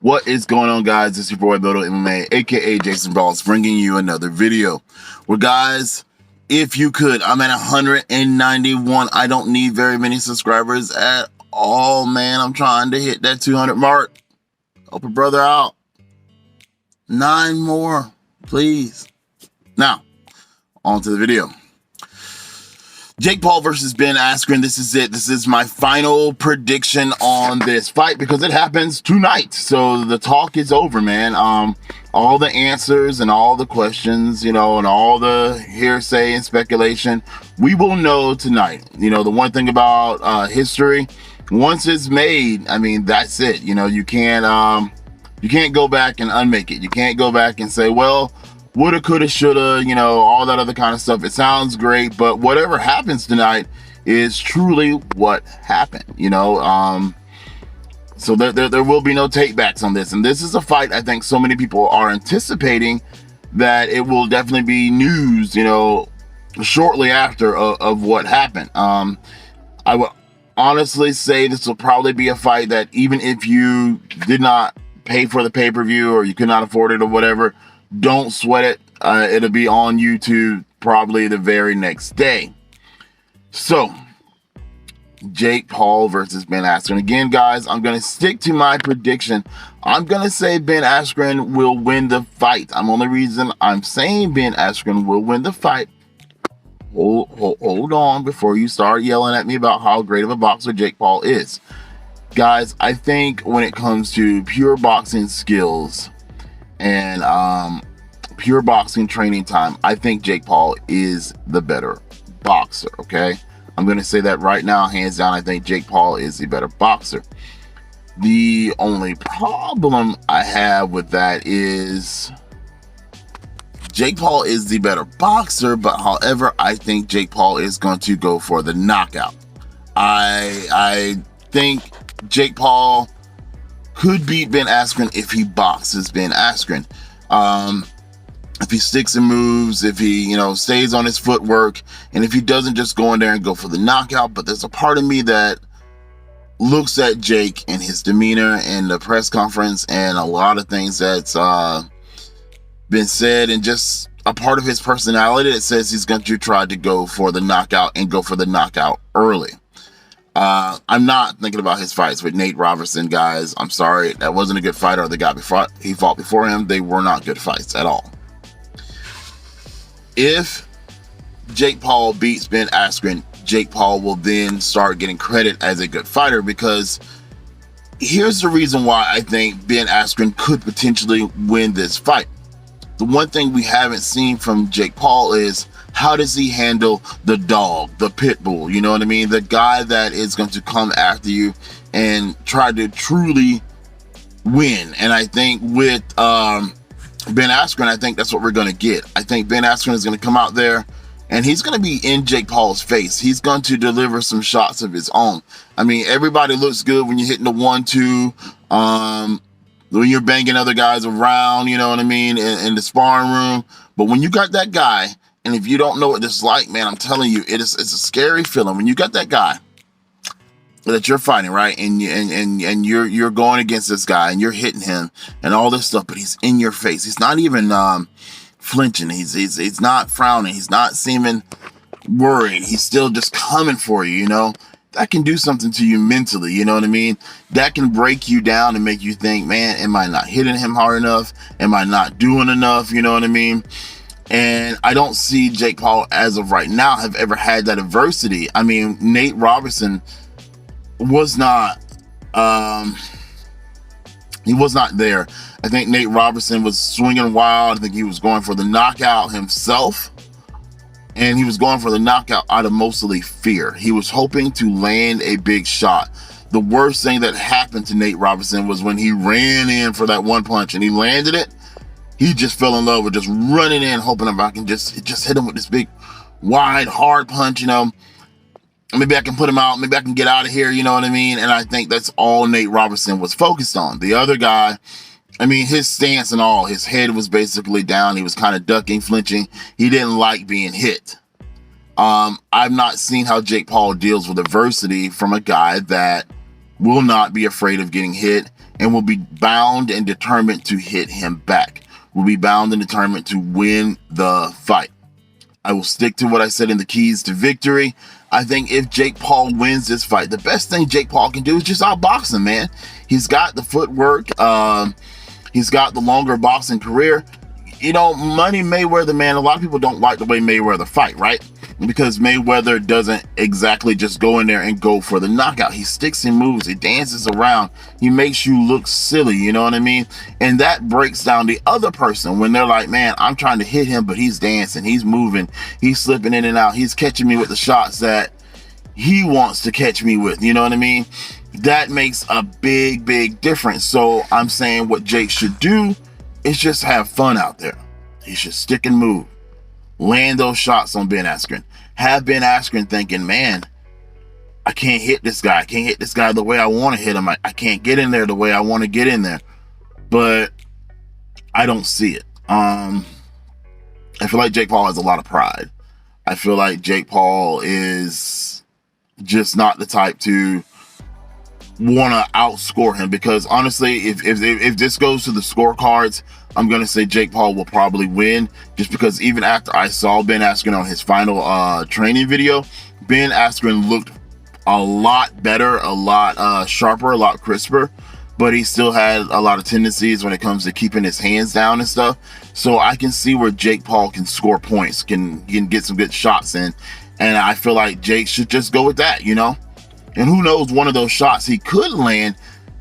What is going on, guys? It's your boy Bodo MMA, aka Jason Balls, bringing you another video. Well, guys, if you could, I'm at 191. I don't need very many subscribers at all, man. I'm trying to hit that 200 mark. Help a brother out. 9 more, please. Now, on to the video. Jake Paul versus Ben Askren. This is it. This is my final prediction on this fight because it happens tonight. So the talk is over, man. All the answers and all the questions, and all the hearsay and speculation, we will know tonight. The one thing about history, once it's made, I mean, that's it. You can't go back and unmake it. You can't go back and say, well, woulda, coulda, shoulda, all that other kind of stuff. It sounds great, but whatever happens tonight is truly what happened, So there will be no takebacks on this. And this is a fight I think so many people are anticipating that it will definitely be news, shortly after of what happened. I would honestly say this will probably be a fight that even if you did not pay for the pay-per-view or you could not afford it or whatever, don't sweat it. It'll be on YouTube probably the very next day. So, Jake Paul versus Ben Askren. Again, guys, I'm going to stick to my prediction. I'm going to say Ben Askren will win the fight. Only reason I'm saying Ben Askren will win the fight. Hold on before you start yelling at me about how great of a boxer Jake Paul is. Guys, I think when it comes to pure boxing skills and pure boxing training time, I think Jake Paul is the better boxer, okay? I'm going to say that right now, hands down. I think Jake Paul is the better boxer. The only problem I have with that is Jake Paul is the better boxer, but however, I think Jake Paul is going to go for the knockout. I think Jake Paul could beat Ben Askren if he boxes Ben Askren. If he sticks and moves, if he, stays on his footwork, and if he doesn't just go in there and go for the knockout. But there's a part of me that looks at Jake and his demeanor in the press conference and a lot of things that's been said, and just a part of his personality that says he's going to try to go for the knockout and go for the knockout early. I'm not thinking about his fights with Nate Robertson, guys. I'm sorry. That wasn't a good fight, or the guy he fought before him. They were not good fights at all. If Jake Paul beats Ben Askren, Jake Paul will then start getting credit as a good fighter, because here's the reason why I think Ben Askren could potentially win this fight. The one thing we haven't seen from Jake Paul is how does he handle the dog, the pit bull, you know what I mean? The guy that is going to come after you and try to truly win. And I think with Ben Askren, I think that's what we're going to get. I think Ben Askren is going to come out there and he's going to be in Jake Paul's face. He's going to deliver some shots of his own. I mean, everybody looks good when you're hitting the 1-2, when you're banging other guys around, you know what I mean, in the sparring room. But when you got that guy, and if you don't know what this is like, man, I'm telling you, it's a scary feeling. When you got that guy that you're fighting, right, and you're going against this guy and you're hitting him and all this stuff, but he's in your face. He's not even flinching. He's not frowning. He's not seeming worried. He's still just coming for you. That can do something to you mentally. You know what I mean? That can break you down and make you think, man, am I not hitting him hard enough? Am I not doing enough? You know what I mean? And I don't see Jake Paul as of right now have ever had that adversity. I mean, Nate Robertson was not, he was not there. I think Nate Robertson was swinging wild. I think he was going for the knockout himself. And he was going for the knockout out of mostly fear. He was hoping to land a big shot. The worst thing that happened to Nate Robertson was when he ran in for that one punch and he landed it. He just fell in love with just running in, hoping I can just hit him with this big, wide, hard punch, Maybe I can put him out. Maybe I can get out of here, you know what I mean? And I think that's all Nate Robertson was focused on. The other guy, I mean, his stance and all, his head was basically down. He was kind of ducking, flinching. He didn't like being hit. I've not seen how Jake Paul deals with adversity from a guy that will not be afraid of getting hit and will be bound and determined to hit him back. Will be bound and determined to win the fight. I will stick to what I said in the keys to victory. I think if Jake Paul wins this fight, the best thing Jake Paul can do is just outbox him, man. He's got the footwork. He's got the longer boxing career. You know, Money Mayweather, man, a lot of people don't like the way Mayweather fight, right? Because Mayweather doesn't exactly just go in there and go for the knockout. He sticks and moves. He dances around. He makes you look silly, you know what I mean? And that breaks down the other person when they're like, man, I'm trying to hit him, but he's dancing. He's moving. He's slipping in and out. He's catching me with the shots that he wants to catch me with, you know what I mean? That makes a big, big difference. So I'm saying what Jake should do is just have fun out there. He should stick and move. Land those shots on Ben Askren. Have Ben Askren thinking, man, I can't hit this guy. I can't hit this guy the way I want to hit him. I can't get in there the way I want to get in there. But I don't see it. I feel like Jake Paul has a lot of pride. I feel like Jake Paul is just not the type to want to outscore him, because honestly, if this goes to the scorecards, I'm going to say Jake Paul will probably win, just because even after I saw Ben Askren on his final training video, Ben Askren looked a lot better, a lot sharper, a lot crisper, but he still had a lot of tendencies when it comes to keeping his hands down and stuff. So I can see where Jake Paul can score points, can get some good shots in, and I feel like Jake should just go with that, you know? And who knows, one of those shots he could land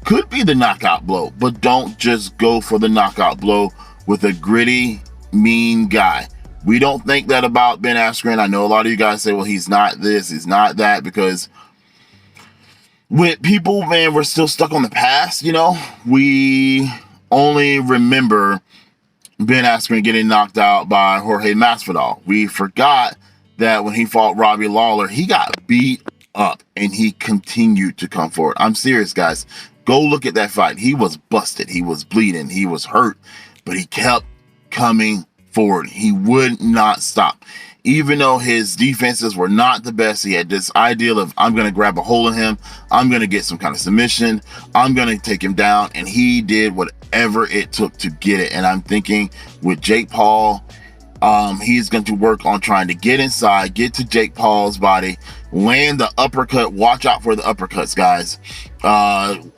could be the knockout blow. But don't just go for the knockout blow with a gritty, mean guy. We don't think that about Ben Askren. I know a lot of you guys say, well, he's not this, he's not that, because with people, man, we're still stuck on the past, you know? We only remember Ben Askren getting knocked out by Jorge Masvidal. We forgot that when he fought Robbie Lawler, he got beat up and he continued to come forward. I'm serious, guys. Go look at that fight. He was busted. He was bleeding. He was hurt, but he kept coming forward. He would not stop. Even though his defenses were not the best, he had this ideal of, I'm going to grab a hold of him. I'm going to get some kind of submission. I'm going to take him down. And he did whatever it took to get it. And I'm thinking with Jake Paul, he's going to work on trying to get inside, get to Jake Paul's body, land the uppercut. Watch out for the uppercuts, guys.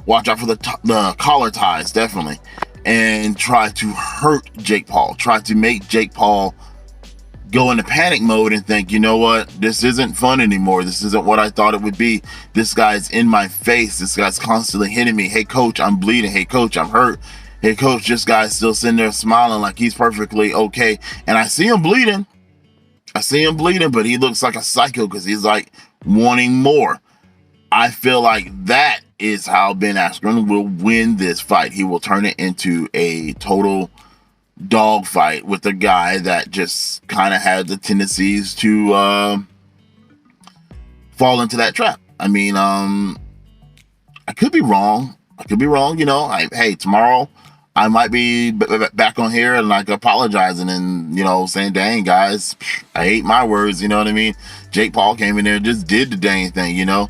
Watch out for the collar ties, definitely. And try to hurt Jake Paul. Try to make Jake Paul go into panic mode and think, you know what? This isn't fun anymore. This isn't what I thought it would be. This guy's in my face. This guy's constantly hitting me. Hey, coach, I'm bleeding. Hey, coach, I'm hurt. Hey, coach, this guy's still sitting there smiling like he's perfectly okay. And I see him bleeding. But he looks like a psycho because he's like wanting more. I feel like that is how Ben Askren will win this fight. He will turn it into a total dog fight with a guy that just kind of had the tendencies to fall into that trap. I mean, I could be wrong. You know. Hey, tomorrow I might be back on here and like apologizing and, you know, saying, dang, guys, I hate my words, you know what I mean? Jake Paul came in there and just did the dang thing, you know?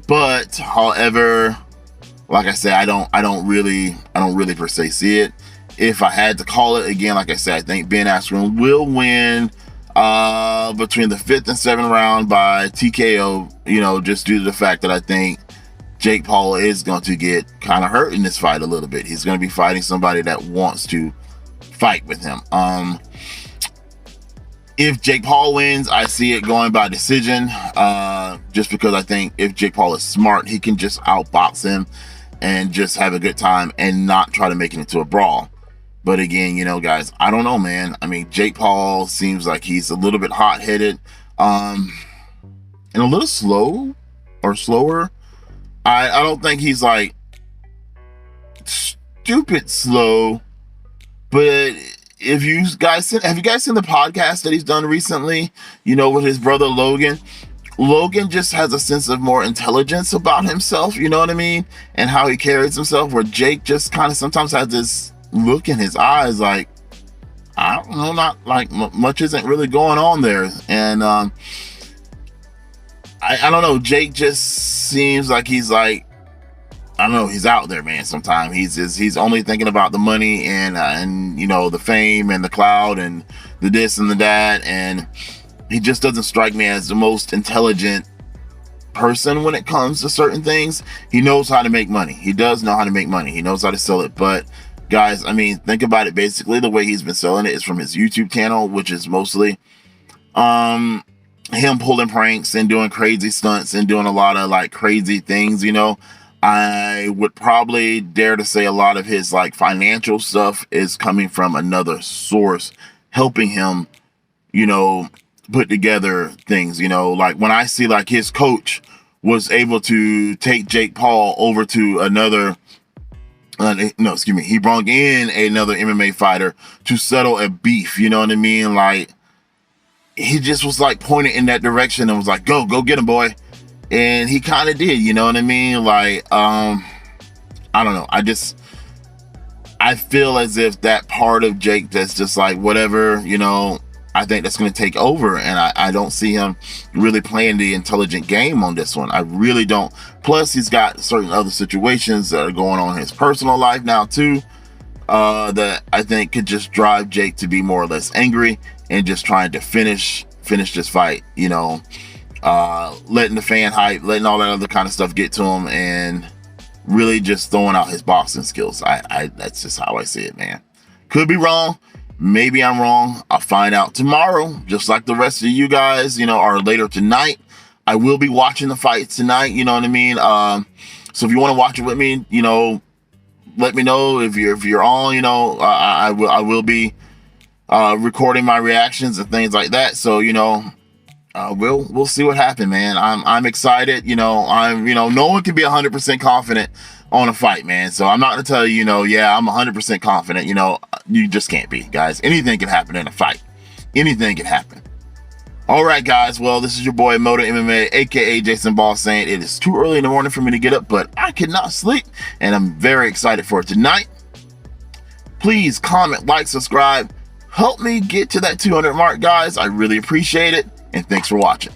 But however, like I said, I don't really per se see it. If I had to call it again, like I said, I think Ben Askren will win between the 5th and 7th round by TKO, you know, just due to the fact that I think Jake Paul is going to get kind of hurt in this fight a little bit. He's going to be fighting somebody that wants to fight with him. If Jake Paul wins, I see it going by decision, just because I think if Jake Paul is smart, he can just outbox him and just have a good time and not try to make it into a brawl. But again, you know, guys, I don't know, man. I mean, Jake Paul seems like he's a little bit hot-headed and a little slower. I don't think he's like stupid slow, but have you guys seen the podcast that he's done recently, you know, with his brother Logan? Logan just has a sense of more intelligence about himself, you know what I mean? And how he carries himself, where Jake just kind of sometimes has this look in his eyes like, I don't know, not like much isn't really going on there. And I don't know, Jake just seems like he's like I don't know, he's out there, man. Sometimes he's only thinking about the money and you know, the fame and the cloud and the this and the that, and he just doesn't strike me as the most intelligent person when it comes to certain things. He knows how to make money. He does know how to make money. He knows how to sell it. But guys, I mean, think about it. Basically, the way he's been selling it is from his YouTube channel, which is mostly him pulling pranks and doing crazy stunts and doing a lot of like crazy things, you know. I would probably dare to say a lot of his like financial stuff is coming from another source helping him, you know, put together things, you know. Like when I see like his coach was able to take Jake Paul over to another no, excuse me, he brought in another MMA fighter to settle a beef, you know what I mean? Like he just was like pointing in that direction and was like, go get him, boy. And he kind of did, you know what I mean? Like, I don't know. I feel as if that part of Jake that's just like, whatever, you know, I think that's going to take over. And I don't see him really playing the intelligent game on this one. I really don't. Plus, he's got certain other situations that are going on in his personal life now, too, that I think could just drive Jake to be more or less angry and just trying to finish this fight, you know. Letting the fan hype, letting all that other kind of stuff get to him, and really just throwing out his boxing skills. That's just how I see it, man. Could be wrong. Maybe I'm wrong. I'll find out tomorrow, just like the rest of you guys, you know, or later tonight. I will be watching the fights tonight, you know what I mean? So if you want to watch it with me, you know, let me know if you're on, you know. I will be recording my reactions and things like that. So, you know, we'll see what happens, man. I'm excited. You know, no one can be 100% confident on a fight, man. So I'm not gonna tell you, you know, yeah, I'm 100% confident. You know, you just can't be, guys. Anything can happen in a fight. Anything can happen. All right, guys. Well, this is your boy Moto MMA, aka Jason Ball, saying it is too early in the morning for me to get up, but I cannot sleep, and I'm very excited for tonight. Please comment, like, subscribe. Help me get to that 200 mark, guys. I really appreciate it. And thanks for watching.